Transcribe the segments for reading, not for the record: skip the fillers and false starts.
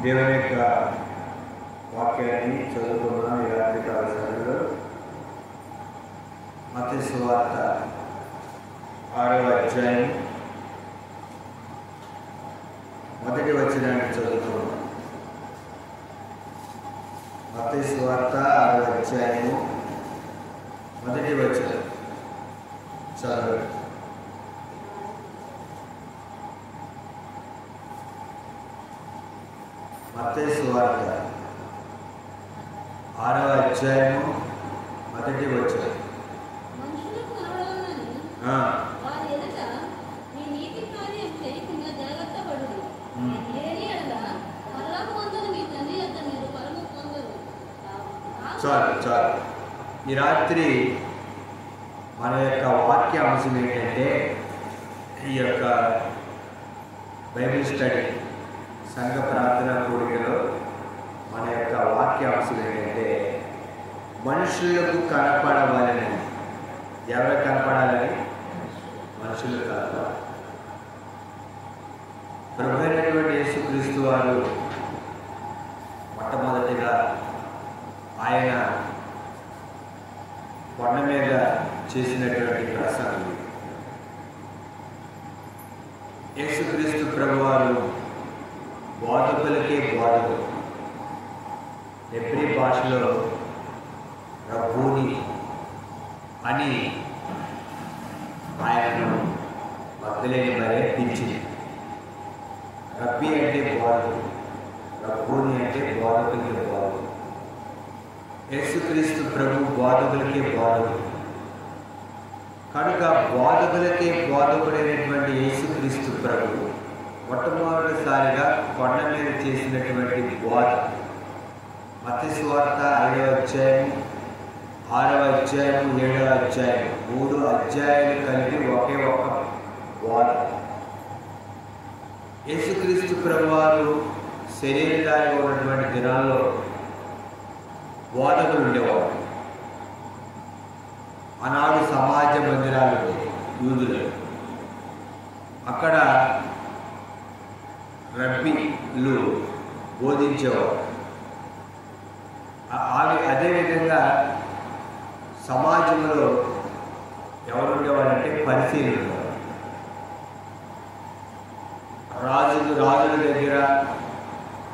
దేవుని యొక్క వాక్యాన్ని చదువుకున్నాం. ఈ రాత్రికాల సమయంలో మత్తయి సువార్త 6వ అధ్యాయం మొదటి వచనాన్ని చదువుకున్నాం. మత్తయి సువార్త 6వ అధ్యాయము మొదటి వచనం చదవండి. మత్తయి సువార్త 6వ అధ్యాయము మొదటి వచనం. చాలు. ఈ రాత్రి మన యొక్క వాక్య అంశం ఏంటంటే, ఈ యొక్క బైబిల్ స్టడీ సంఘ ప్రార్థన కూడికలో మన యొక్క వాక్యాంశం ఏంటంటే, మనుషులకు కనపడవాలని. ఎవరు కనపడాలని? మనుషులు కనపడాలి. ప్రభు అయినటువంటి యేసుక్రీస్తు వారు మొట్టమొదటిగా ఆయన కొండ మీద చేసినటువంటి ప్రసంగం. యేసుక్రీస్తు ప్రభువారు బోధకులకే బోధకులు. హెబ్రీ భాషలో రబ్బూని అని ఆయనను మగ్దలేని మరే పిలిచింది. రబ్బీ అంటే బోధకుడు, రబ్బూని అంటే బోధకులకే బోధకుడు. యేసుక్రీస్తు ప్రభు బోధకులకే బోధకుడు కనుక బోధకులకే బోధకుడైనటువంటి యేసుక్రీస్తు ప్రభు మొట్టమొదటిసారిగా కొండ మీద చేసినటువంటి బోధ మత్తయి సువార్త 5వ అధ్యాయం, 6వ అధ్యాయం, 7వ అధ్యాయం 3 అధ్యాయాలు కలిపి ఒకే ఒక బోధ. యేసుక్రీస్తు ప్రభువారు శరీరధారిగా ఉన్నటువంటి దినాల్లో బోధకులు ఉండేవారు. ఆనాడు సమాజ మందిరాలు యూదులు, అక్కడ రబ్బీలు బోధించేవారు. అదేవిధంగా సమాజంలో ఎవరు ఉండేవారంటే పరిశీలన. రాజుల దగ్గర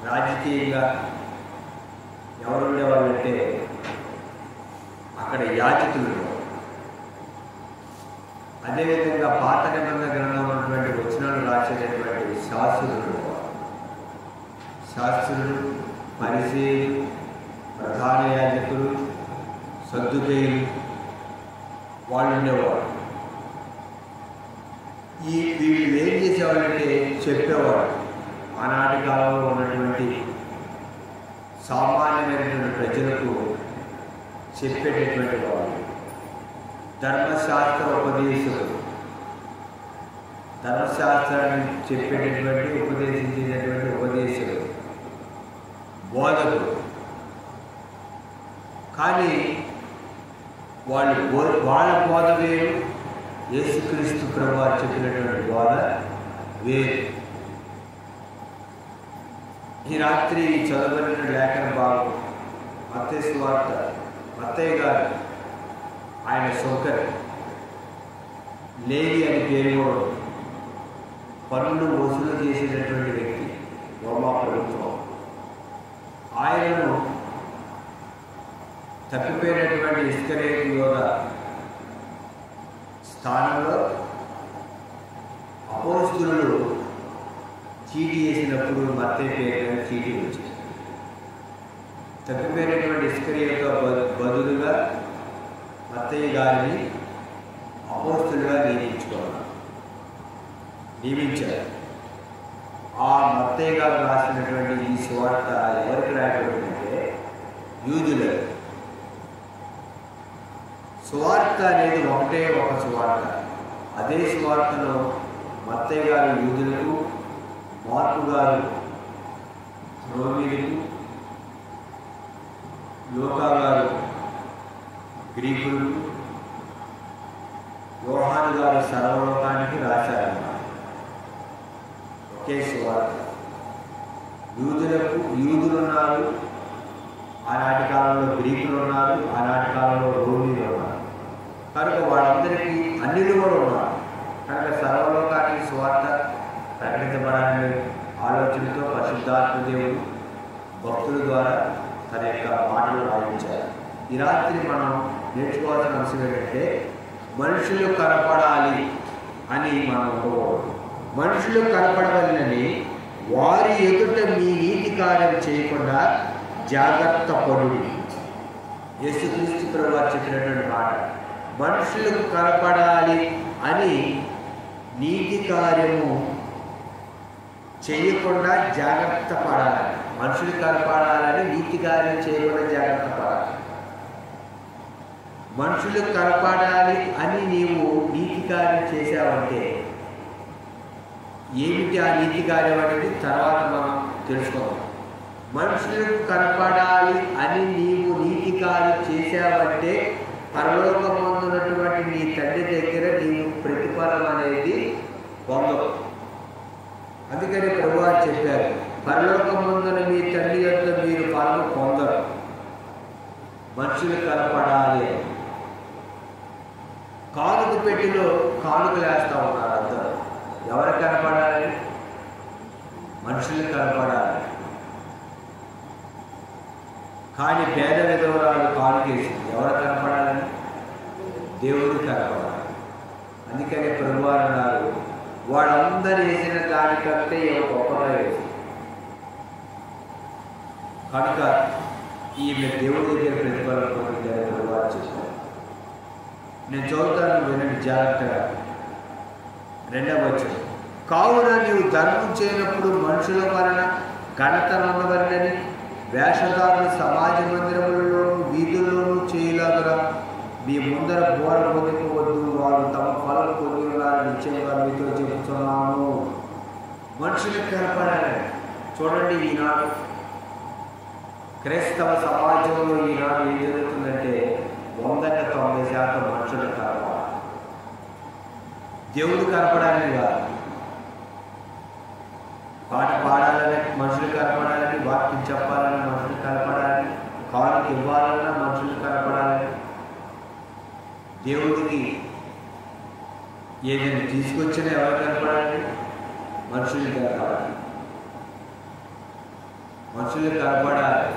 రాజకీయంగా ఎవరు ఉండేవాళ్ళంటే అక్కడ యాజకులు. అదేవిధంగా పాత నిబంధన గ్రంథంలో ఉన్నటువంటి వచనాలు రాసేటటువంటి శాస్త్రులు, పరిసయ్యులు, ప్రధాన యాజకులు, సద్దుకయ్యులు వాళ్ళు ఉండేవారు. వీళ్ళు ఏం చేసేవాళ్ళంటే చెప్పేవారు. ఆనాటి కాలంలో ఉన్నటువంటి సామాన్యమైనటువంటి ప్రజలకు చెప్పేటటువంటి వాళ్ళు. ధర్మశాస్త్ర ఉపదేశకులు, ధర్మశాస్త్రాన్ని చెప్పేటటువంటి ఉపదేశించేటటువంటి ఉపదేశకులు, బోధకులు. కానీ వాళ్ళ బోధ వేరు, యేసుక్రీస్తు ప్రభువారు చెప్పినటువంటి బోధ వేరు. ఈ రాత్రి చదవబడిన లేఖన భాగం మత్తయి సువార్త. మత్తయి గారు ఆయన సోకర్, లేవి అని పేరు, పన్నులు వసూలు చేసేటటువంటి వ్యక్తి రోమా ప్రభుత్వం. ఆయనను తప్పిపోయినటువంటి ఇస్కరియోతు యోధ స్థానంలో అపోస్తలులు చీటీ వేసినప్పుడు మత్తయి పేరు చీటీ వచ్చింది. తప్పిపోయినటువంటి ఇస్కరియోతు బదులుగా మత్తయి గారిని అపోస్తలుగా నియమించారు. ఆ మత్తయి గారు రాసినటువంటి ఈ సువార్త ఎవరికి రాయబడిందంటే యూదులు. సువార్త అనేది ఒకటే ఒక సువార్త. అదే సువార్తలో మత్తయి గారు యూదులకు, మార్కు గారు రోమీలకు, లూకా గారు గ్రీకులకు, యోహాను గారు సర్వలోకానికి రాశారన్నమాట. ఒకే సువార్త. యూదులు ఉన్నారు, ఆనాటి కాలంలో గ్రీకులు ఉన్నారు, ఆనాటి కాలంలో రోమీలు ఉన్నారు. కనుక వాళ్ళందరికీ అన్యులు కూడా ఉన్నారు. కనుక సర్వలోకానికి సువార్త ప్రకటించబడాలనే ఆలోచనతో పరిశుద్ధాత్మ దేవుడు భక్తుల ద్వారా తన యొక్క మాటలు రాయించారు. ఈ రాత్రి మనం నేర్చుకోవాల్సిన అంశం ఏంటంటే మనుషులు కనపడాలి అని మనం అనుకోకూడదు. మనుషులు కనపడవలనని వారి ఎదుట మీ నీతి కార్యం చేయకుండా జాగ్రత్త పడుడి. యేసుక్రీస్తు ప్రభువు చెప్పినటువంటి మాట, మనుషులకు కనపడాలి అని నీతి కార్యము చేయకుండా జాగ్రత్త పడాలి. మనుషులు కనపడాలని నీతి కార్యం చేయకుండా జాగ్రత్త పడాలి. మనుషులు కనపడాలి అని నీవు నీతి కార్యం చేసావంటే ఏమిటి ఆ నీతి కార్యం అనేది తర్వాత మనం తెలుసుకోవాలి. మనుషులకు కనపడాలి అని నీవు నీతి కార్యం చేసావంటే పరలోకమందున్నటువంటి నీ తండ్రి దగ్గర నీవు ప్రతిఫలం అనేది పొందవు. అందుకని ప్రభువు చెప్పారు, పరలోకమందున మీ తండ్రి యొక్క మీరు ఫలం పొందరు. మనుషులు కనపడాలి. కానుక పెట్టిలో కానుకలు వేస్తూ ఉన్నారు అందరూ. ఎవరు కనపడాలి? మనుషులు కనపడాలి. కానీ పేద విధవరాలు కానుకేసింది. ఎవరు కనపడాలని? దేవుడు కనపడాలి. అందుకని ప్రభువు అన్నారు, వాళ్ళందరూ వేసిన దానికంటే గొప్పగా వేసింది. కనుక ఈమె దేవుడి దగ్గర ప్రతిఫలం పొందిందని ప్రభువు చెప్పారు. నేను చదువుతాను, వినండి జాగ్రత్తగా. 2వ వచనం, కావున నీవు ధర్మం చేయనప్పుడు మనుషుల వలన ఘనతనున్నవరని వేషధారులు సమాజ మందిరములలోను వీధుల్లోనూ చేయలాగరా మీ ముందర బోర పొందుకోవద్దు. వారు తమ ఫలం పొంది ఉన్నారని నిశ్చయంగా మీతో చెబుతున్నాను. మనుషులకు కనపడాలి. చూడండి, ఈనాడు క్రైస్తవ సమాజంలో ఈనాడు ఏం జరుగుతుందంటే 100% మనుషులకు కనపడాలి. దేవుడు కనపడాలని కాదు. పాట పాడాలని మనుషులు కనపడాలని, వాక్యం చెప్పాలని మనుషులు కనపడాలని, కానుక ఇవ్వాలన్నా మనుషులు కనపడాలని, దేవుడికి ఏదైనా తీసుకొచ్చినా ఎవరు కనపడాలి? మనుషులు కనపడాలి. మనుషులు కనపడాలి.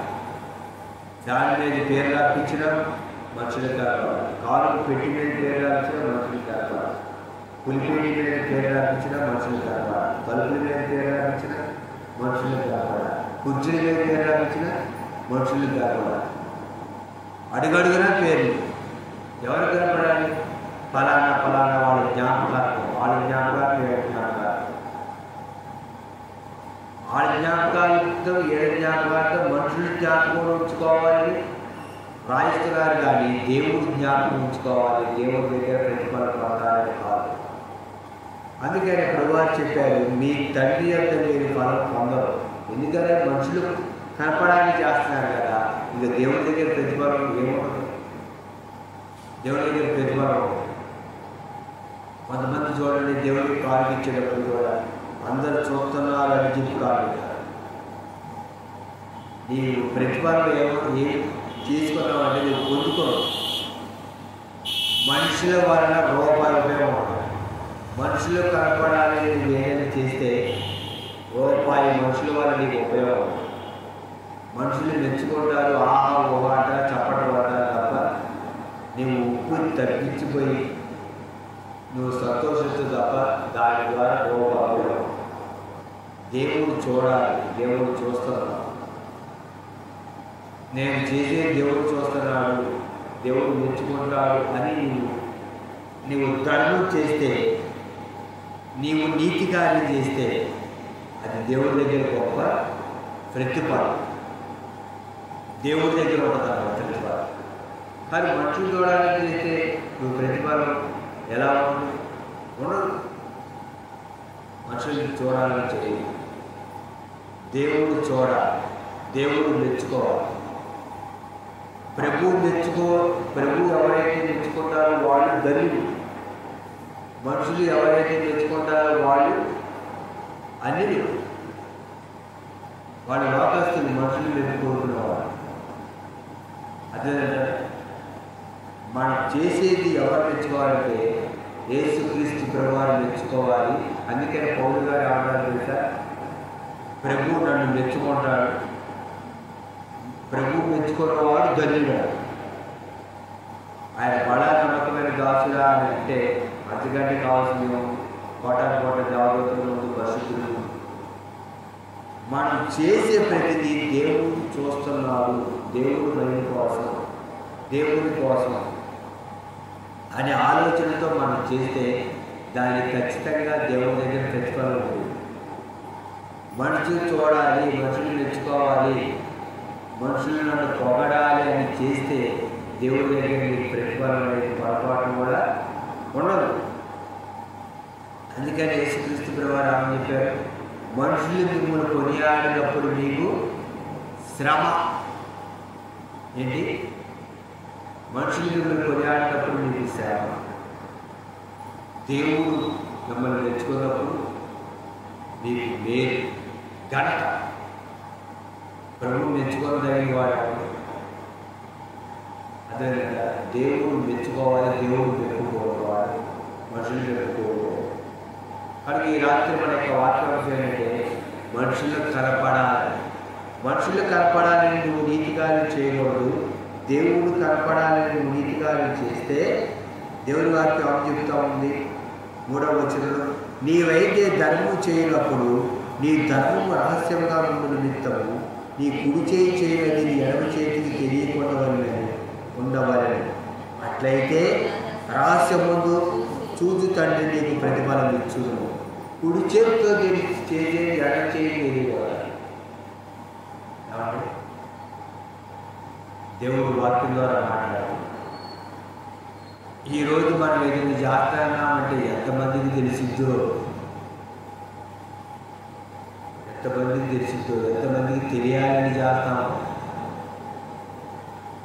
దాని మీద పేరు రాపించిన మనుషులు కనపడాలి. కానుక పెట్టి మీద పేరు రాపించిన మనుషులు కనపడాలి. పులిపేటి మీద పేరు రాపించిన మనుషులు కనపడాలి. తలుపుల మీద పేరు రాపించిన మనుషులు కనపడాలి. కుర్చీల మీద పేరు రాపించిన మనుషులు కనపడాలి. అడుగడుగునా పేర్లు. ఎవరు కనపడాలి? ఫలానా ఫలానా వాళ్ళ జ్ఞాపకార్థం, వాళ్ళ జ్ఞాపకార్థం, ఏడు జ్ఞాపకార్థం, వాళ్ళ జ్ఞాపకాలతో ఏడు జ్ఞాపకార్థం మనుషులు జ్ఞాపకం ఉంచుకోవాలి రాయిస్తున్నారు. కానీ దేవుడు జ్ఞాపకం ఉంచుకోవాలి. దేవుడి దగ్గర ప్రతిఫలం పొందాలని కాదు. అందుకని ప్రభువు చెప్పారు, మీ తండ్రి యొక్క మీరు ఫలం పొందరు. ఎందుకంటే మనుషులు కనపడానికి చేస్తున్నారు కదా. ఇక దేవుడి దగ్గర ప్రతిఫలం ఏముండదు. దేవుడి దగ్గర ప్రతిఫలం కొంతమంది చూడండి, దేవుడికి కాలు ఇచ్చేటప్పుడు కూడా అందరూ చూస్తున్నారు అని చెప్పి కాలు ఇస్తారు. నీవు ప్రతిఫలం ఏం తీసుకున్నావు అంటే నువ్వు పొందుకోవు. మనుషుల వలన రూపాయి ఉపయోగం ఉండదు. మనుషులు కనపడాలని నువ్వు ఏదైనా చేస్తే రూపాయి మనుషుల వల్ల నీకు ఉపయోగం. మనుషులు మెచ్చుకుంటారు, ఆహా ఓహా చప్పట పడతారు తప్ప నీవు ఉప్పుని తగ్గించిపోయి నువ్వు సంతోషిస్తూ తప్ప దాని ద్వారా రూపాయి. దేవుడు చూడాలి. దేవుడు చూస్తున్నాడు. నేను చేసే దేవుడు చూస్తున్నాడు, దేవుడు మెచ్చుకుంటాడు అని నీవు ధర్మం చేస్తే, నీవు నీతి కార్యం చేస్తే అది దేవుడి దగ్గర గొప్ప ప్రతిఫలం. దేవుడి దగ్గర ఉంటుంది ప్రతిఫలం. కానీ మనుషులు చూడాలని చేస్తే నువ్వు ప్రతిఫలం ఎలా ఉంటుంది? ఉండదు. మనుషులు చూడాలని చేయదు. దేవుడు చూడాలి. దేవుడు మెచ్చుకోవాలి. ప్రభు ఎవరైతే మెచ్చుకుంటారో వాళ్ళు ధన్యులు. మనుషులు ఎవరైతే మెచ్చుకుంటారో వాళ్ళు అన్యులు. వాళ్ళ లోకస్తులు మనుషులు మెచ్చుకోరుకునేవారు. అదే మనం చేసేది ఎవరు మెచ్చుకోవాలంటే యేసుక్రీస్తు ప్రభువారు మెచ్చుకోవాలి. అందుకని పౌలు గారు ఏమన్నారు తెలుసా? ప్రభువు నన్ను మెచ్చుకుంటాడు, ప్రభువు మెచ్చుకున్నవాడు ధన్యుడు. ఆయన బడా నమ్మకమైన దాసుడా అని అంటే అంతకంటే కావాల్సిన కోట దేవదూతల ముందు పరిశుద్ధులు. మనం చేసే ప్రతిదీ దేవుడు చూస్తున్నాడు, దేవుడు మహిమ కోసం, దేవుడి కోసం అనే ఆలోచనతో మనం చేస్తే దాన్ని ఖచ్చితంగా దేవుడి దగ్గర ప్రతిఫలం ఉంటుంది. మనుషులు చూడాలి, మనుషులు మెచ్చుకోవాలి, మనుషులు నన్ను పొగడాలి అని చేస్తే దేవుడి దగ్గర మీకు ప్రతిఫలం అనేది పొరపాటు కూడా ఉండదు. అందుకని యేసుక్రీస్తు ప్రభువారు ఏమని చెప్పారు? మనుషులు మిమ్మల్ని కొనియాడినప్పుడు మీకు శ్రమ ఏంటి? మనుషులు మిమ్మల్ని కొనియాడినప్పుడు మీకు శ్రమ. దేవుడు మిమ్మల్ని మెచ్చుకున్నప్పుడు మీకు మేలు, ఘనత. ప్రభువు మెచ్చుకోదగిన వాడు. అదేవిధంగా దేవుడు మెచ్చుకోవాలి, దేవుడు మెప్పుకోవాలి, మనుషులు మెప్పుకోవాలి. కానీ ఈ రాత్రి మన యొక్క వాతావరణం ఏంటంటే మనుషులకు కనపడాలి. మనుషులకు కనపడాలని నువ్వు నీతికార్యం చేయకూడదు. దేవుడు కనపడాలని నువ్వు నీతికార్యం చేస్తే దేవుని వాక్యం ఏం చెప్తా ఉంది? 3వ వచనంలో, నీవైతే ధర్మం చేయనప్పుడు నీ ధర్మము రహస్యంగా ఉన్న నిమిత్తము నీ కుడి చేయి చేయని నీ ఎడమ చేతికి తెలియకుండా ఉండవలని. అట్లయితే రహస్యం ముందు చూచు తండ్రి నీకు ప్రతిఫలం ఇచ్చును. కుడి చేతితో చేసే ఎడమ చేయి తెలియవాలి. దేవుడు వాక్యం ద్వారా మాట్లాడాలి. ఈరోజు మనం ఏదైనా చేస్తున్నామంటే ఎంతమందికి తెలిసిద్దో, ఎంతమందికి తెలియాలని చేస్తాం,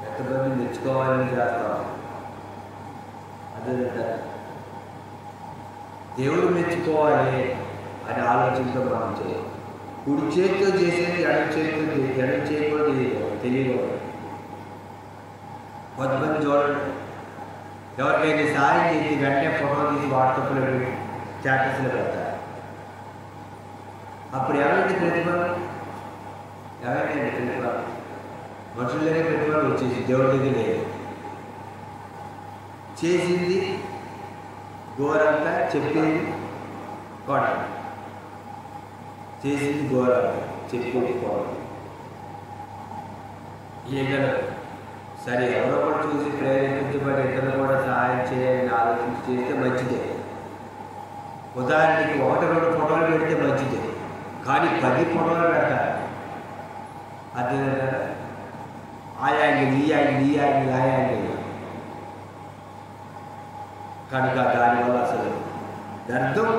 ఎంతమంది మెచ్చుకోవాలని చేస్తాం. అదే దేవుడు మెచ్చుకోవాలి అనే ఆలోచనతో మనం చేయాలి. కుడి చేతితో చేసేది ఎడమ చేతితో తెలియకూడదు. కొంతమంది చూడండి, ఎవరికైనా సాయం చేసి వెంటనే ఫోటో తీసి వాట్సాప్లో స్టేటస్లో పెడతారు. అప్పుడు ఎవరైతే ప్రతిఫలం? మనుషులనే ప్రతిఫలం వచ్చేసి దేవుడి దగ్గర లేదు. చేసింది ఘోరంతా, చెప్పింది కోట. చేసింది ఘోరంతా, చెప్పింది కోట. ఏగలరు సరే, ఎవరో కూడా చూసి ప్రేరేపించబడి ఇతరులు కూడా సహాయం చేయాలని ఆలోచించి చేస్తే మంచిదే. ఉదాహరణకి 1-2 ఫోటోలు పెడితే మంచిదే, కానీ 10 ఫోటోలు పెట్టాలి. అదే ఆ యాంగిల్, ఈ యాంగిల్, ఆ యాంగిల్. కనుక దానివల్ల అసలు వ్యర్థం.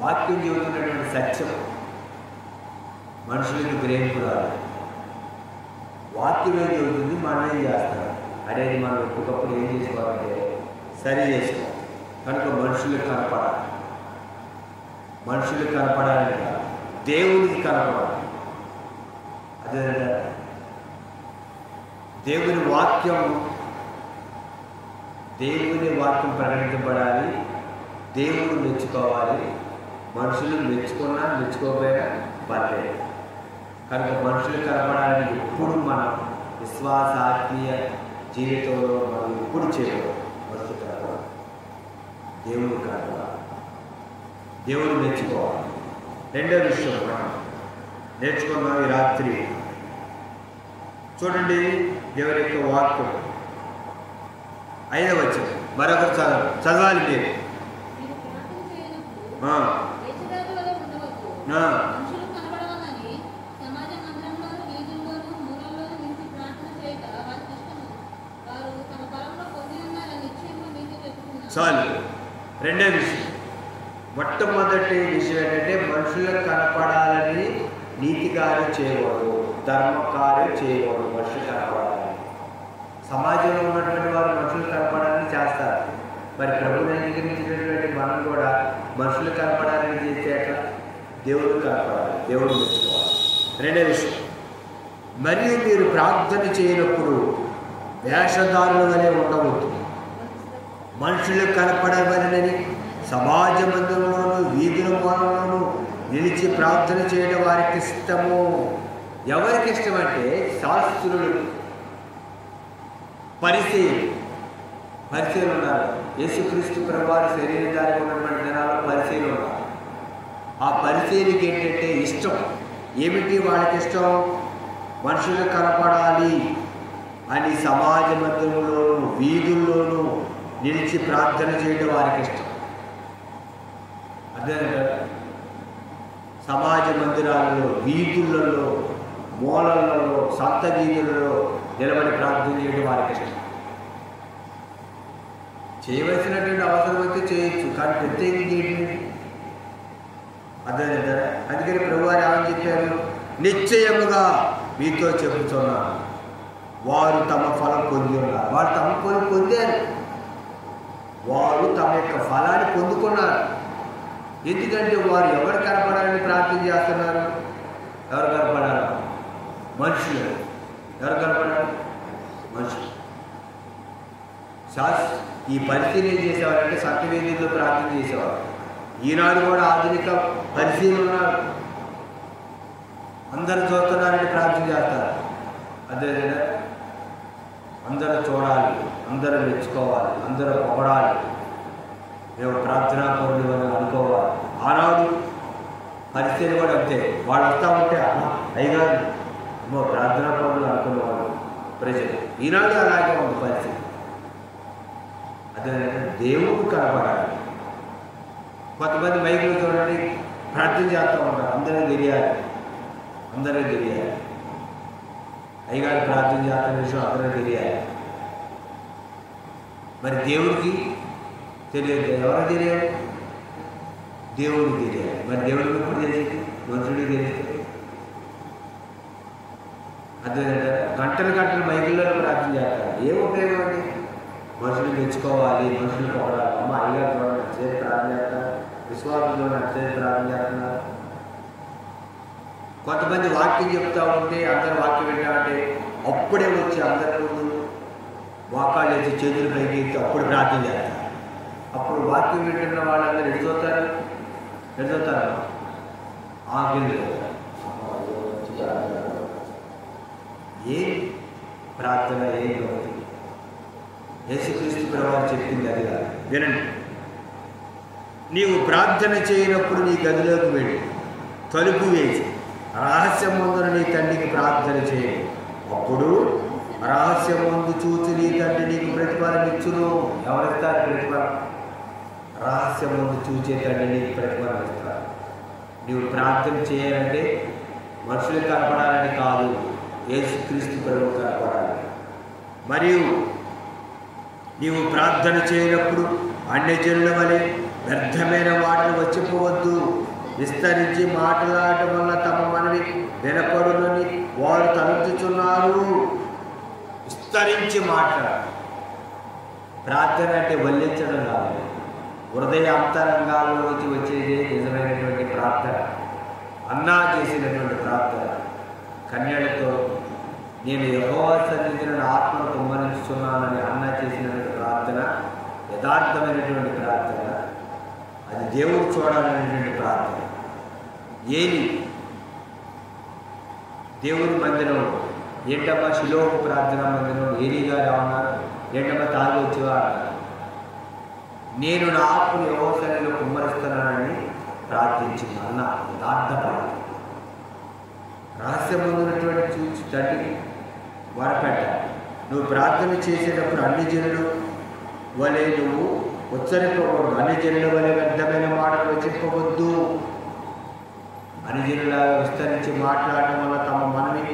వాక్యం చెబుతున్నటువంటి సత్యం మనుషులకు గ్రహింపురాలు. వాక్యం ఏం చెబుతుంది, మనం ఏం చేస్తాం అనేది మనం ఎప్పటికప్పుడు ఏం చేసుకోవాలంటే సరి చేసుకోవాలి. కనుక మనుషులకు కనపడాలి, దేవుడికి కనపడాలి. అదే దేవుని వాక్యం ప్రకటించబడాలి. దేవుడు మెచ్చుకోవాలి. మనుషులు మెచ్చుకున్నా మెచ్చుకోకపోయినా పర్లేదు. కనుక మనుషులు కనపడాలని ఎప్పుడు మనం విశ్వాసాత్మీయ జీవితంలో మనం ఎప్పుడు చేయకూడదు. మనుషులు కనపడాలి, దేవుడు కనపడాలి, దేవుడు మెచ్చుకోవాలి. రెండో విషయం మనం నేర్చుకున్నాం ఈ రాత్రి. చూడండి, దేవుని యొక్క వాక్యం 5వ వచనం మరొకరు చదవాలి మీరు. చాలు. రెండో విషయం, మొట్టమొదటి విషయం ఏంటంటే మనుషులకు కనపడాలని నీతి కార్యం చేయకూడదు, ధర్మ కార్యం చేయకూడదు. మనుషులు కనపడాలని, సమాజంలో ఉన్నటువంటి వారు మనుషులు కనపడాలని చేస్తారు. మరి ప్రభువుని అంగీకరించినటువంటి మనం కూడా మనుషులు కనపడాలని చేస్తే ఎట్లా? దేవుడు కనపడాలి, దేవుడు మెచ్చుకోవాలి. రెండో విషయం, మరియు మీరు ప్రార్థన చేయనప్పుడు వేషధారుల వలె ఉండవద్దు, మనుషులు కనపడవలనని సమాజ మందిరంలోనూ వీధుల మూలలోనూ నిలిచి ప్రార్థన చేయడం వారికి ఇష్టము. ఎవరికి ఇష్టం అంటే శాస్త్రులు, పరిచయం ఉన్నారు. యేసుక్రీస్తు ప్రభువారి శరీరధారి ఉన్నటువంటి జనాలు పరిచయం ఉన్నారు. ఆ పరిచయకి ఏంటంటే ఇష్టం. ఏమిటి వాళ్ళకి ఇష్టం? మనుషులు కనపడాలి అని సమాజ మందిరంలోనూ వీధుల్లోనూ నిలిచి ప్రార్థన చేయడం వారికి ఇష్టం. అదే సమాజ మందిరాలలో, వీధులలో, మూలలలో, సంత వీధులలో నిలబడి ప్రార్థన చేయడం వారికి ఇష్టం. చేయవలసినటువంటి అవసరం అయితే చేయొచ్చు, కానీ ప్రత్యేకించి ఏంటి? అదే అందుకని ప్రభువారు ఏమని చెప్పారు? నిశ్చయముగా మీతో చెబుతున్నాను, వారు తమ ఫలం పొంది ఉన్నారు. వారు తమ ఫలం పొందారు, వారు తమ యొక్క ఫలాన్ని పొందుకున్నారు. ఎందుకంటే వారు ఎవరు కనపడాలని ప్రార్థన చేస్తున్నారు? ఎవరు కనపడాలి? మనుషులు. ఎవరు కనపడాలి? మనుషులు. ఈ పరిశీలన ఏం చేసేవారంటే సత్యవేదిలో ప్రార్థన చేసేవారు. ఈనాడు కూడా ఆధునిక పరిశీలన ఉన్నారు. అందరూ చూస్తున్నారని ప్రార్థన చేస్తారు. అదే అందరూ చూడాలి, అందరూ మెచ్చుకోవాలి, అందరూ పొగడాలి, మేము ప్రార్థనా పరులు అని అనుకోవాలి. ఆనాడు పరిస్థితి కూడా అంతే. వాళ్ళు వస్తూ ఉంటే అయ్యగారు ప్రార్థనా పరులు అనుకునేవాళ్ళు ప్రజలు. ఈనాడు అలాగే ఉంది పరిస్థితి. అదే దేవుడు కనపడాలి. కొంతమంది మైకులు చూడండి ప్రార్థన చేస్తూ ఉంటారు. అందరికీ తెలియాలి, అయ్యగారు ప్రార్థన చేస్తున్న విషయం అందరికీ తెలియాలి. మరి దేవుడికి తెలియదు. ఎవరికి తెలియాలి? దేవుడికి తెలియాలి. మరి దేవుడికి ఎప్పుడు తెలిసింది? మనుషుడికి తెలిస్తే. అదే గంటలు మైకుల్లో ప్రార్థన చేస్తారు. ఏం ఉపయోగం అండి? మనుషులు తెచ్చుకోవాలి, మనుషులు పొగడాలి. అమ్మ అయ్యగారు చూడండి నచ్చేది ప్రార్థన చేస్తారు, విశ్వాసంలో నచ్చేది ప్రార్థన చేస్తున్నారు. కొంతమంది వాక్యం చెప్తా ఉంటే అందరు వాక్యం వింటామంటే అప్పుడే వచ్చి అందరి ముందు వాకాలు వేసి చేతులు పైకి ఎత్తి అప్పుడు ప్రార్థన చేస్తారు. అప్పుడు వాక్యం వింటున్న వాళ్ళందరూ ఎడుతారు ఆకిళ్ళు. ఏం ప్రార్థన, ఏం భక్తి? యేసుక్రీస్తు ప్రభువారు చెప్పింది అది కాదు. వినండి, నీవు ప్రార్థన చేయనప్పుడు నీ గదిలోకి వెళ్ళి తలుపు వేసి రహస్యమందున నీ తండ్రికి ప్రార్థన చేయి. అప్పుడు రహస్యమందు చూసి నీ తండ్రి నీకు ప్రతిఫలం ఇచ్చును. ఎవరిస్తారు ప్రతిఫలం? రహస్యమందు చూసే తండ్రి నీకు ప్రతిఫలం ఇస్తారు. నీవు ప్రార్థన చేయాలంటే మనుషులు కనపడాలని కాదు, యేసుక్రీస్తు ప్రభువు కనపడాలి. మరియు నీవు ప్రార్థన చేయనప్పుడు అన్యజనుల వలె వ్యర్థమైన మాటలు వచ్చిపోవద్దు. విస్తరించి మాట్లాడటం వల్ల తమ మనవి వినపడునని వారు తలంచుచున్నారు. విస్తరించి మాట్లాడాలి. ప్రార్థన అంటే వల్లించడం కాదు, హృదయ అంతరంగాల్లోకి వచ్చేదే నిజమైనటువంటి ప్రార్థన. అన్నా చేసినటువంటి ప్రార్థన కన్యలతో నేను యెహోవా సన్నిధిని ఆత్మను కుమ్మరించుచున్నానని అన్నా చేసినటువంటి ప్రార్థన యథార్థమైనటువంటి ప్రార్థన. అది దేవుడు చూడాలనేటువంటి ప్రార్థన. ఏలి దేవుని మందిరం ఏంటమ్మా షిలోహు ప్రార్థనా మందిరం ఏలీ గారు ఏమన్నారు? ఏంటమ్మా తాగి వచ్చేవా అన్నారు. నేను నా ఆత్మను యెహోవా సన్నిధిలో కుమ్మరిస్తున్నానని ప్రార్థించింది అన్న యథార్థ ప్రార్థన. రహస్యమున్నటువంటి చూసి తండ్రికి వరపెట్టాలి. నువ్వు ప్రార్థన చేసేటప్పుడు అన్ని జనులు వలె నువ్వు ఉచ్చరింపకూడదు. అన్ని జనుల వలె వ్యర్థమైన మాటలు వచ్చిపోవద్దు. అన్ని జనులాగా విస్తరించి మాట్లాడటం వల్ల తమ మనవి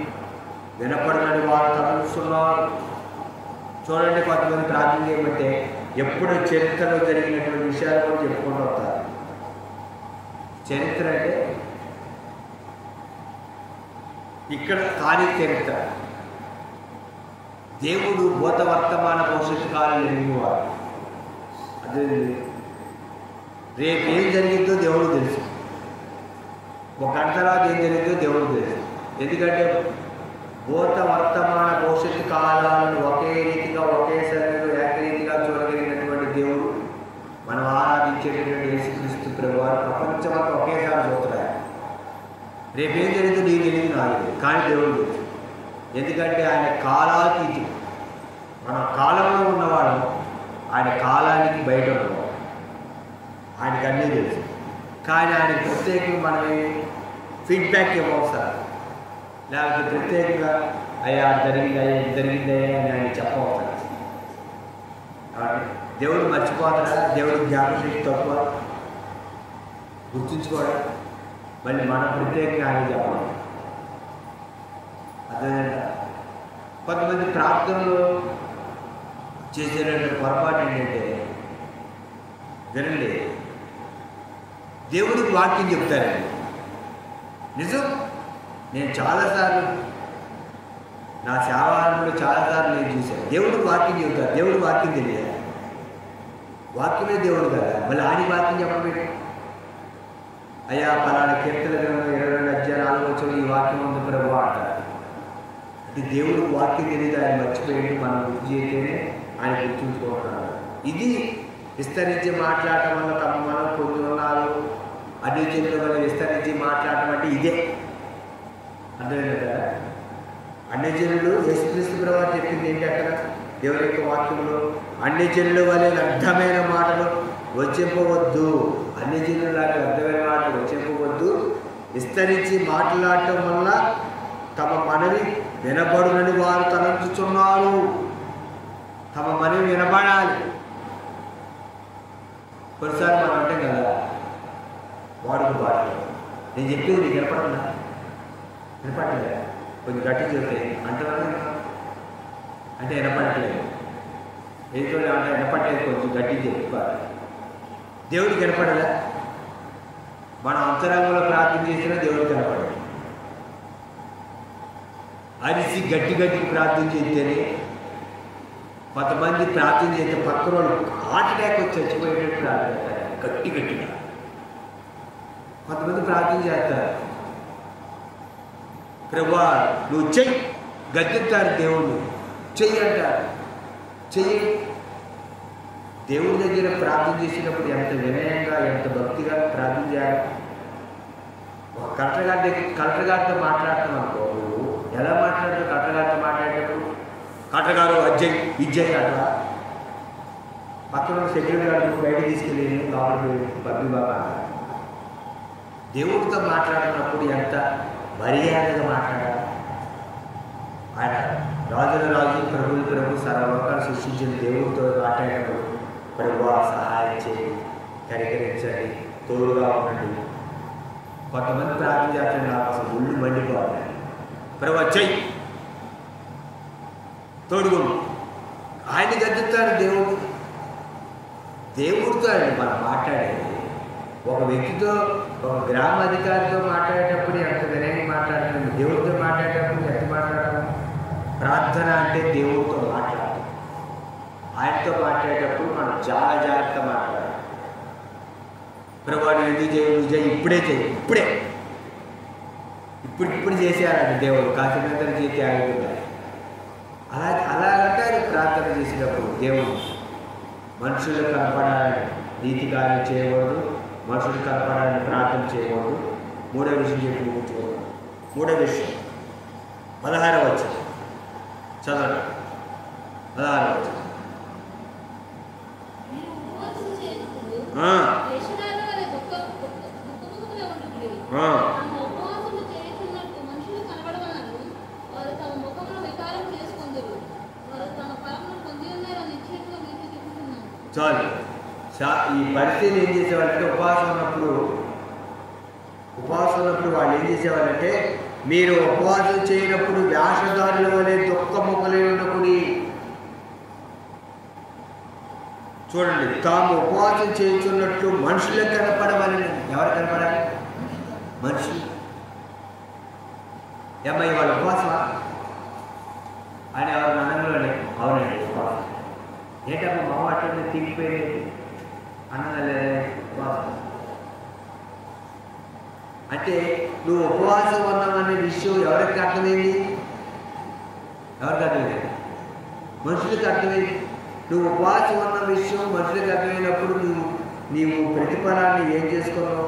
వినపడనని వారు తలుస్తున్నారు. చూడండి, కొంతమంది ప్రార్థన చేయమంటే ఎప్పుడు చరిత్రలో జరిగినటువంటి విషయాలు కూడా చెప్పుకుంటూ వస్తారు. చరిత్ర అంటే ఇక్కడ కాని చరిత్ర. దేవుడు భూత వర్తమాన భవిష్యత్తు కాలం ఎరిగినవాడు. అదే రేపు ఏం జరిగిందో దేవుడు తెలుసు. ఒక గంట తర్వాత ఏం జరిగిందో దేవుడికి తెలుసు. ఎందుకంటే భూత వర్తమాన భవిష్యత్తు కాలాలను ఒకే రీతిగా ఒకే సమయంలో ఏకరీతిగా చూడగలిగినటువంటి దేవుడు, మనం ఆరాధించేటటువంటి యేసుక్రీస్తు ప్రభువారు ప్రపంచమంతా ఒకేసారి చూస్తున్నాడు. రేపేం జరిగిందో నీకు తెలియదు, నాకు తెలియదు, కానీ దేవుడు తెలుసు. ఎందుకంటే ఆయన కాలాతీతుడు. మన కాలంలో ఉన్నవాడు ఆయన కాలానికి బయట ఉన్నవాడు, ఆయనకు అన్నీ తెలుసు. కానీ ఆయన ప్రత్యేకంగా మనమే ఫీడ్బ్యాక్ ఇవ్వవసరం, లేకపోతే ప్రత్యేకంగా అయ్యా జరిగిందయ్యా అని ఆయన చెప్పవసరం. కాబట్టి దేవుడు మర్చిపోతాడా? దేవుడు జ్ఞాపకశక్తి తక్కువ, గుర్తుంచుకోవడం. మళ్ళీ మనం ప్రత్యేకంగా ఆయన చెప్పాలి. అదే కొంతమంది ప్రార్థనలు చేసేటువంటి పొరపాటు ఏంటంటే, వినండి, దేవుడికి వాక్యం చెప్తారండి. నిజం, నేను చాలాసార్లు నా సేవలో చాలాసార్లు నేను చూశాను. దేవుడికి వాక్యం చెబుతారు, దేవుడి వాక్యం తెలియాలి. వాక్యమే దేవుడు కదా, మళ్ళీ ఆయన వాక్యం చెప్పబెట్టి అయ్యా పలానా కీర్తన గ్రంథం 22 అధ్యాయాలు 4 వచనం ఈ వాక్యం ఉంది ప్రభు అంటారు. అంటే దేవుడికి వాక్యం తెలియదు, ఆయన మర్చిపోయేది మనం గుర్తు చేస్తేనే ఆయన గుర్తుంచుకుంటున్నారు. ఇది విస్తరించి మాట్లాడటం వల్ల తమ మనం పొంది ఉన్నారు, అన్ని జనుల వల్ల విస్తరించి మాట్లాడటం అంటే ఇదే. అర్థమైంది కదా? అన్ని జనులు యేసుక్రీస్తు ప్రభువు చెప్పింది ఏంటి అక్కడ దేవుని యొక్క వాక్యంలో? అన్ని జనుల వల్ల అర్థమైన మాటలు వచ్చింపవద్దు, అన్ని జనులకు అర్థమైన మాటలు వచ్చింపవద్దు, విస్తరించి మాట్లాడటం వల్ల తమ మనవి వినబడునని వారు తలంచుచున్నారు. తమ మనవి వినబడాలి. కొన్నిసార్లు మనం అంటే కదా వాడుకు బాటలు, నేను చెప్పేది నీకు వినపడదా? వినపడలేదు, కొంచెం గట్టి చెప్తే అంటున్నాను అంటే వినపడట్లేదు. ఏదో అంటే వినపడలేదు, కొంచెం గట్టి చెప్పాలి. దేవుడికి వినపడదా? మనం అంతరంగంలో ప్రార్థన చేసినా దేవుడికి వినపడదు. అరిసి గట్టి గట్టికి ప్రార్థన చేస్తేనే, కొంతమంది ప్రార్థన చేస్తే పక్కన వాళ్ళు హార్ట్ అటాక్ వచ్చి చచ్చిపోయేటట్టు ప్రార్థన చేస్తారు గట్టి గట్టిగా. కొంతమంది ప్రార్థన చేస్తారు, ప్రభువా నువ్వు చెయ్యి, గద్దెత్తారు దేవుడు, చెయ్యి అంటారు. చెయ్యి. దేవుడి దగ్గర ప్రార్థన చేసినప్పుడు ఎంత వినయంగా ఎంత భక్తిగా ప్రార్థన చేయాలి. ఒక కలెక్టర్ గారితో మాట్లాడతాం అనుకో, నువ్వు ఎలా మాట్లాడతావు? కలెక్టర్ గారితో మాట్లాడేటప్పుడు కలెక్టర్ గారు అజ్జయ్ విజ్జయ్ అట్లా పక్కన సెక్యూరిటీ గారు బయట తీసుకెళ్ళి లోపలికి పబ్లి బాబా అంటారు. దేవుడితో మాట్లాడినప్పుడు ఎంత మర్యాదగా మాట్లాడాలి. ఆయన రాజుల రాజు ప్రభువుల ప్రభు సర్వలోకాలు సృష్టించిన దేవుడితో మాట్లాడినప్పుడు ప్రభువా సహాయం చేయి, కనికరించండి, తోడుగా ఉండండి. కొంతమంది ప్రార్థన చేస్తే నాకు అసలు ఒళ్ళు మండిపోవాలి. ప్రభువా చెయ్యి, తోడుగు. ఆయన గద్దుతాడు దేవుడు. దేవుడితో ఆయన మనం మాట్లాడేది. ఒక వ్యక్తితో, ఒక గ్రామ అధికారితో మాట్లాడేటప్పుడు ఎంత వినయంగా మాట్లాడతాం, దేవుడితో మాట్లాడేటప్పుడు ఎంత మాట్లాడాలి. ప్రార్థన అంటే దేవుడితో మాట్లాడాలి. ఆయనతో మాట్లాడేటప్పుడు మనం చాలా జాగ్రత్తగా మాట్లాడాలి. ప్రభువా ఎందుకు చేయి, ఇప్పుడే చేయి, ఇప్పుడు చేసేయాలంటే దేవుడు కాసినంత చేతి ఆగుతుంది. అలాగంటే ఆయన ప్రార్థన చేసినప్పుడు దేవుడు మనుషులు కనపడాలని నీతి కార్యం చేయకూడదు, మనుషులు కనపడాలని ప్రార్థన చేయకూడదు. మూడో విషయం చెప్పి ముగించుకోవాలి. మూడో విషయం 16వ వచనం చదవండి. 16వ వచనం చాలు. ఈ పరిస్థితి ఏం చేసేవాళ్ళంటే ఉపవాసం ఉన్నప్పుడు వాళ్ళు ఏం చేసేవాళ్ళంటే, మీరు ఉపవాసం చేయనప్పుడు వేషధారుల వలె దుఃఖముఖలై ఉండకూడి. చూడండి, తాము ఉపవాసం చేస్తున్నట్లు మనుషులకు కనపడవాలని. ఎవరు కనపడాలి? మనుషులు. ఏమయ్య వాళ్ళ ఉపవాసమా అని ఎవరు అన్నంలోనే అవునండి ఉపవాసం. ఏంటమ్మా మా అట్లా తిరిగిపోయింది అన్నదా లేదా ఉపవాసం? అంటే నువ్వు ఉపవాసం ఉన్నావనే విషయం ఎవరికి అర్థమైంది? ఎవరికి అర్థమైంది? మనుషులకు అర్థమైంది. నువ్వు ఉపవాసం ఉన్న విషయం మనుషులకు అర్థమైనప్పుడు నీవు ప్రతిఫలాన్ని ఏం చేసుకున్నావు?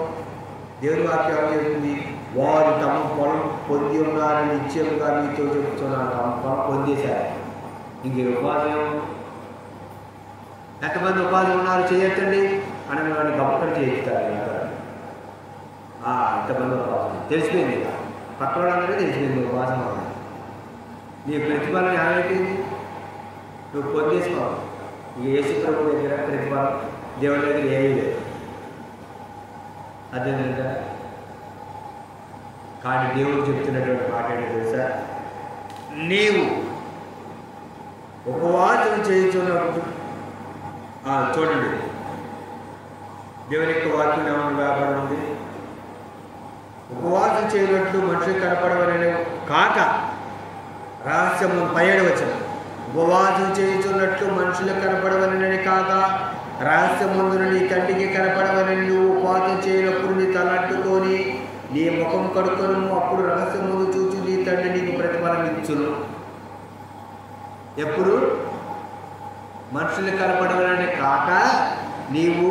దేవుని వాక్యం ఏం చెప్తుంది? వారు తమ పొలం పొంది ఉన్నారని నిశ్చయంగా మీతో చెప్తున్నారు. తమ పొలం పొందేశారు. ఇంక ఉపవాసం ఎంతమంది ఉపవాసం ఉన్నారు చేయొచ్చండి అని వాడిని గొప్ప చేయిస్తారు. ఎంతమంది ఉపవాసం తెలిసిపోయింది, పక్క వాళ్ళందరికీ తెలిసిపోయింది ఉపవాసం అవ్వాలి. నీ ప్రతిఫలం ఏమైపోయింది? నువ్వు పొందేసుకోవాలి. ఇక యేసు ప్రభు దగ్గర ప్రతిఫలం దేవుడి దగ్గర ఏమీ లేదు. అదేంటంటే కానీ దేవుడు చెప్తున్నటువంటి మాట ఏంటో తెలుసా? నీవు ఉపవాసం చేయించున్నప్పుడు చూడండి, దేవుని యొక్క వాక్యం ఏమైనా వ్యాపారం ఉంది. ఉపవాసం చేయనట్లు మనుషులు కనపడవని కాక రహస్యము 17 వచనం. ఉపవాసం చేయించున్నట్లు మనుషులు కనపడవలని కాక రహస్యమందున నీ కంటికి కనపడవలని నువ్వు ఉపవాసం చేయనప్పుడు నీ తలంటుకొని నీ ముఖం కడుక్కొను. అప్పుడు రహస్యమందు చూచి నీ తండ్రి నీకు ప్రతిఫలం ఇచ్చును. ఎప్పుడు? మనుషులు కనపడవలని కాక నీవు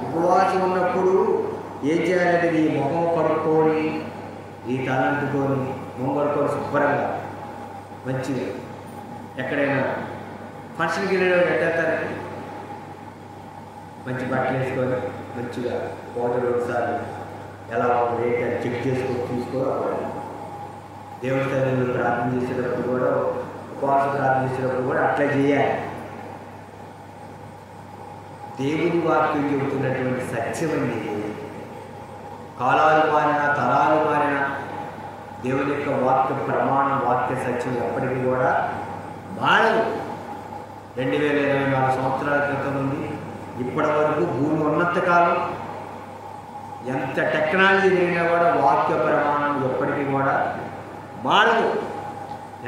ఉపవాసం ఉన్నప్పుడు ఏం చేయాలంటే నీ ముఖం కడుక్కొని నీ తలంటుకొని ముంగడుకొని శుభ్రంగా మంచిగా ఎక్కడైనా ఫంక్షన్కి వెళ్ళేవాడు ఎట్టేస్తారండి, మంచి బట్టలు వేసుకొని మంచిగా హోటల్ ఒకసారి ఎలా ఉంది అని చెక్ చేసుకొని తీసుకోవాలి. దేవుడి తల్లి ప్రార్థన చేసేటప్పుడు కూడా, ఉపవాసం ప్రార్థన చేసేటప్పుడు కూడా అట్లా చేయాలి. దేవుని వాక్యం చెబుతున్నటువంటి సత్యమండి. కాలాలు మారినా తరాలు మారినా దేవుని యొక్క వాక్య ప్రమాణం, వాక్య సత్యం ఎప్పటికీ కూడా మారదు. 2024 సంవత్సరాల క్రితం నుండి ఇప్పటి వరకు భూమి ఉన్నంత కాలం ఎంత టెక్నాలజీ పెరిగినా కూడా వాక్య ప్రమాణం ఎప్పటికీ కూడా మారదు.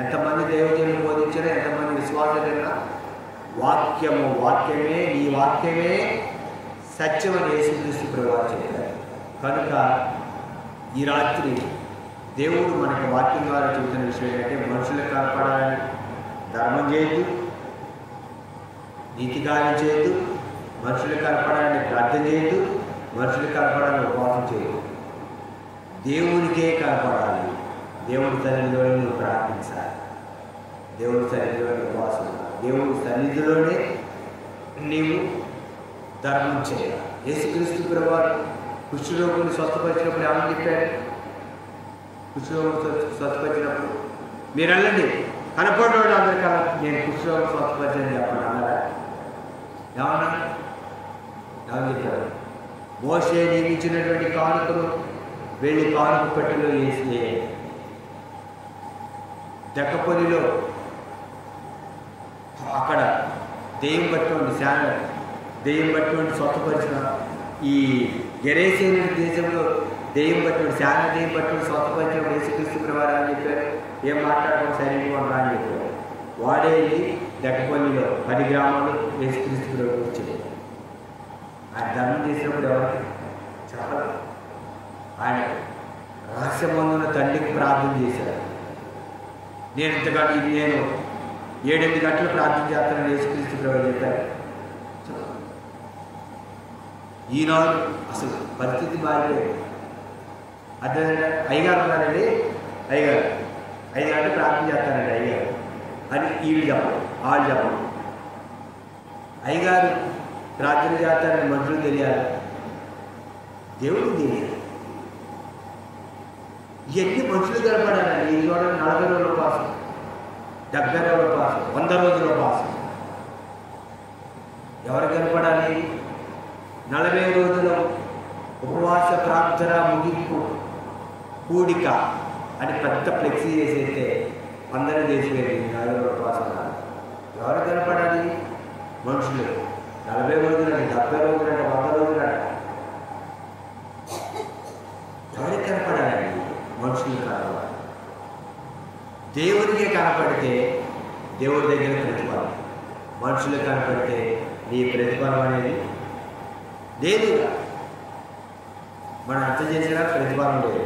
ఎంతమంది దైవజనులు బోధించినా, ఎంతమంది విశ్వాసులైనా వాక్యమే ఈ వాక్యమే సత్యమని యేసుక్రీస్తు ప్రభువు చెప్పారు. కనుక ఈ రాత్రి దేవుడు మనకు వాక్యం ద్వారా చెబుతున్న విషయం ఏంటంటే, మనుషులకు కనపడాలని ధర్మం చేయొద్దు, నీతి కార్యం చేయొద్దు, మనుషులకు కనపడాలని ప్రార్థన చేయొద్దు, మనుషులకు కనపడాలని ఉపవాసం చేయొద్దు. దేవునికే కనపడాలి. దేవుడి సన్నిధిలోనే నువ్వు ప్రార్థించాలి. దేవుడి సన్నిధిలోనే ఉపవాసం, దేవుడి సన్నిధిలోనే నీవు ధర్మం చేయాలి. యేసుక్రీస్తు ప్రభువారు కుష్ఠరోగుని స్వస్థపరిచినప్పుడు ఏమని చెప్పారు? కుష్ఠరోగుని స్వస్థపరిచినప్పుడు మీరు వెళ్ళండి, కనపడేవాడు అందరికన్నా నేను కుష్ఠరోగం స్వస్థపరిచని చెప్పండి అన్నారా? ఏమన్నా చెప్పారు? మోషే నియమించినటువంటి కానుకలు వెళ్ళి కానుక పెట్టెలో వేసి దెక్కపల్లిలో అక్కడ దెయ్యం పట్టుకోండి దెయ్యం పట్టుకోండి స్వస్థపరిచిన ఈ గెరేసేన దేశంలో దెయ్యం పట్టుకోండి దెయ్యం పట్టుకోండి స్వస్థపరిచిన యేసుక్రీస్తు ప్రభువారు అని చెప్పారు. ఏం మాట్లాడుకోండి సైనికులు రా అని చెప్పారు. వాడే దెక్కపల్లిలో 10 గ్రామాలు యేసుక్రీస్తు ప్రభువు వచ్చాడు. ఆయన ధర్మం చేసినప్పుడు ఎవరికి చెప్పాలి? ఆయన రహస్యమందున తండ్రికి ప్రార్థన చేశారు. నేను 7-8 గంటలు ప్రార్థన చేస్తానని యేసుక్రీస్తు ప్రభువు చెప్పారు. ఈనాడు అసలు పరిస్థితి మారిపోయింది. అదే అయ్యగారు ఉన్నారండి, అయ్యగారు 5 గంటలు ప్రార్థన చేస్తానండి అయ్యగారు అని వీళ్ళు చెప్పడం, వాళ్ళు చెప్పడం. అయ్యగారు ప్రార్థన చేస్తారని మనుషులు తెలియాలి, దేవుడు తెలియాలి. ఇవన్నీ మనుషులు కనపడాలండి. ఈ చూడండి 40 రోజుల ఉపవాసం, 70 రోజుల ఉపవాసం, 100 రోజుల ఉపవాసం. ఎవరు కనపడాలి? 40 రోజుల ఉపవాస ప్రార్థన ముగింపు కూడిక అని పెద్ద ఫ్లెక్సీ చేసేస్తే అందరూ చేసేది 40 రోజుల ఉపవాసం. ఎవరు కనపడాలి? మనుషులు. 40 రోజులంటే, 70 రోజులంటే, 100 రోజులంట. ఎవరికి కనపడాలండి? మనుషులు కనపడాలి. దేవుడికే కనపడితే దేవుడి దగ్గర ప్రతిఫలం, మనుషులకు కనపడితే నీ ప్రతిఫలం అనేది లేదు. మనం ఎంత చేసినా ప్రతిఫలం లేదు.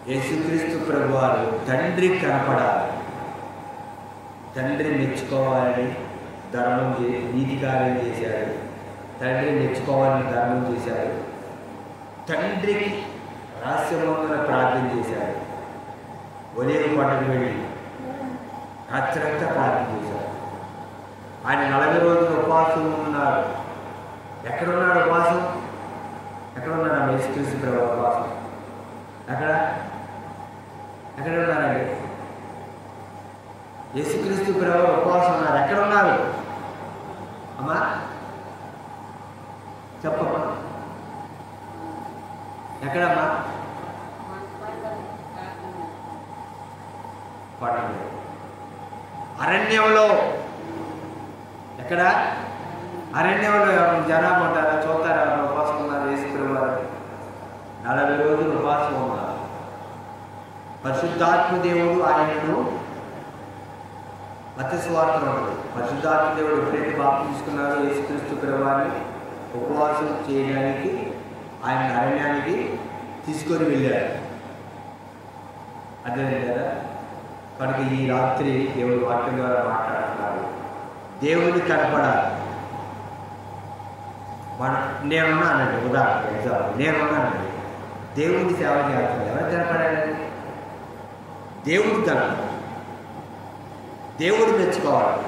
యేసుక్రీస్తు ప్రభువారు తండ్రికి కనపడాలి, తండ్రిని మెచ్చుకోవాలని ధర్మం నీతి కార్యం చేశాడు, తండ్రిని మెచ్చుకోవాలని ధర్మం చేశాడు, తండ్రికి రహస్యమందున ప్రార్థన చేశాడు, ఒలివ కొండకు వెళ్ళి రాత్రంతా ప్రార్థన చేశాడు. ఆయన 40 రోజులు ఉపవాసం ఉన్నారు. ఎక్కడున్నాడు ఉపవాసం? ఎక్కడున్నాడు యేసుక్రీస్తు ప్రభు ఉపవాసం? ఎక్కడ ఉన్నారండి? యేసుక్రీస్తు ప్రభు ఉపవాసం ఉన్నారు. ఎక్కడ ఉన్నారు అమ్మా? చెప్పమ్మా, ఎక్కడమ్మా? అరణ్యంలో. ఎక్కడ? అరణ్యంలో. ఎవరు జనాభా ఉంటారా? చూస్తారా ఎవరు ఉపవాసం ఉన్నారు? యేసుక్రీస్తు వారు 40 రోజులు ఉపవాసం ఉన్నారు. పరిశుద్ధాత్మ దేవుడు ఆయనను మత్తయి ఉంటుంది. పరిశుద్ధాత్మ దేవుడు ఎప్పుడైతే బాప్తిసం తీసుకున్నారో యేసుక్రీస్తు ప్రభువారిని ఉపవాసం చేయడానికి ఆయన అరణ్యానికి తీసుకొని వెళ్ళారు. అదే కదా. కనుక ఈ రాత్రి దేవుడు వాక్యం ద్వారా మాట్లాడుతున్నారు. దేవుడిని కనపడాలి. నేనున్నానండి, ఉదాహరణ ఎగ్జాంపుల్, నేనున్నానండి, దేవుడిని సేవ చేస్తాను. ఎవరు కనపడాలి? దేవుడు కనపడాలి, దేవుడు మెచ్చుకోవాలి.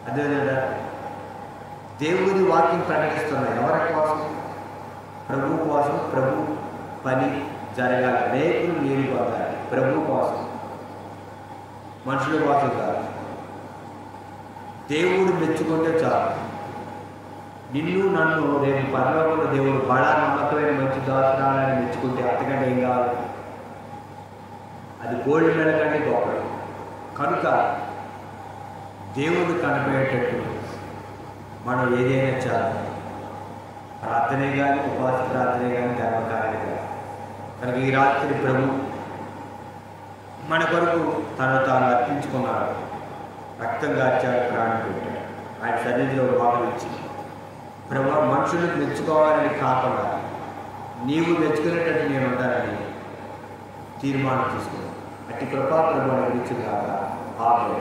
అదే కదా. దేవుడి వాక్యం ప్రకటిస్తున్నాయి. ఎవరి కోసం? ప్రభు కోసం. ప్రభు పని జరగాలి, అనేకులు నీరు పొందాలి. ప్రభు కోసం, మనుషుల కోసం కాదు. దేవుడు మెచ్చుకుంటే చాలు. నిన్ను నన్ను రేపు పరలోకంలో దేవుడు బడా నమ్మకమైన మంచి దాసురాలని మెచ్చుకుంటే అంతకంటే ఏం కావాలి? అది గోల్డ్ మెడల్ కంటే గొప్పది. కనుక దేవుడు కనపడేటట్టు మనం ఏదైనా చాలు. ప్రార్థనే కానీ, ఉపవాస ప్రార్థనే కానీ, ధర్మకార్యం కానీ. కనుక ఈ రాత్రి ప్రభు మన కొరకు తను తాను అర్పించుకున్నాడు. రక్తం గార్చాడు, ప్రాణం పెట్టాడు. ఆయన సన్నిధిలో వాకులు ఇచ్చి ప్రభు మనుషులకు మెచ్చుకోవాలని కాకుండా నీవు మెచ్చుకునేటట్టు నేను ఉంటానని తీర్మానం తీసుకున్నాను. అట్టి కృపా ప్రభు గురించి కాక ఆమె